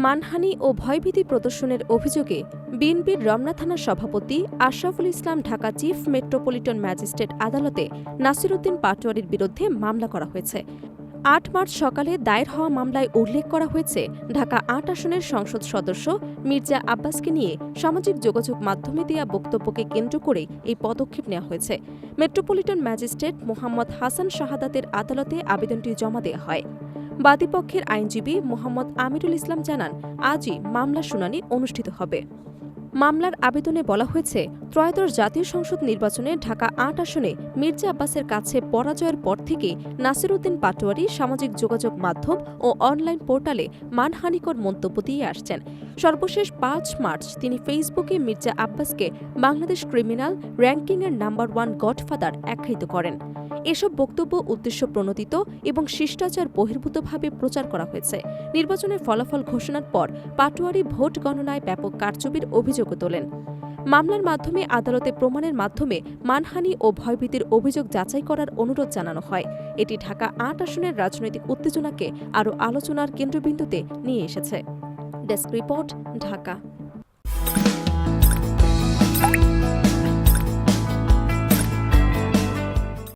মানহানি ও ভয়ভীতি প্রদর্শনের অভিযোগে বিএনপির রমনা থানার সভাপতি Ashraful Islam Dhaka chief metropolitan magistrate আদালতে নাসিরউদ্দিন পাটোয়ারীর বিরুদ্ধে মামলা করা হয়েছে। ৮ মার্চ সকালে দায়ের হওয়া মামলায় উল্লেখ করা হয়েছে, ঢাকা ৮ আসনের সংসদ সদস্য মির্জা আব্বাসকে নিয়ে সামাজিক যোগাযোগ মাধ্যমে দেয়া বক্তব্যকে কেন্দ্র করে এই পদক্ষেপ নেওয়া হয়েছে। মেট্রোপলিটন ম্যাজিস্ট্রেট মোহাম্মদ হাসান শাহাদাতের আদালতে আবেদনটি জমা দেওয়া হয়। বাদীপক্ষের আইনজীবী মোহাম্মদ আমিরুল ইসলাম জানান, আজই মামলার শুনানি অনুষ্ঠিত হবে। মামলার আবেদনে বলা হয়েছে, ত্রয়োদশ জাতীয় সংসদ নির্বাচনে ঢাকা ৮ আসনে মির্জা আব্বাসের কাছে পরাজয়ের পর থেকে নাসিরউদ্দিন পাটোয়ারী সামাজিক যোগাযোগ মাধ্যম ও অনলাইন পোর্টালে মানহানিকর মন্তব্য দিয়ে আসছেন। সর্বশেষ ৫ মার্চ তিনি ফেসবুকে মির্জা আব্বাসকে বাংলাদেশ ক্রিমিনাল র্যাঙ্কিংয়ের নাম্বার 1 গডফাদার আখ্যায়িত করেন। এসব বক্তব্য উদ্দেশ্য প্রণোদিত এবং শিষ্টাচার বহির্ভূতভাবে প্রচার করা হয়েছে। নির্বাচনের ফলাফল ঘোষণার পর পাটোয়ারী ভোট গণনায় ব্যাপক কারচুপির অভিযোগও তোলেন। মামলার মাধ্যমে আদালতে প্রমাণের মাধ্যমে মানহানি ও ভয়ভীতির অভিযোগ যাচাই করার অনুরোধ জানানো হয়। এটি ঢাকা ৮ আসনের রাজনৈতিক উত্তেজনাকে আরও আলোচনার কেন্দ্রবিন্দুতে নিয়ে এসেছে। Desk report, Dhaka.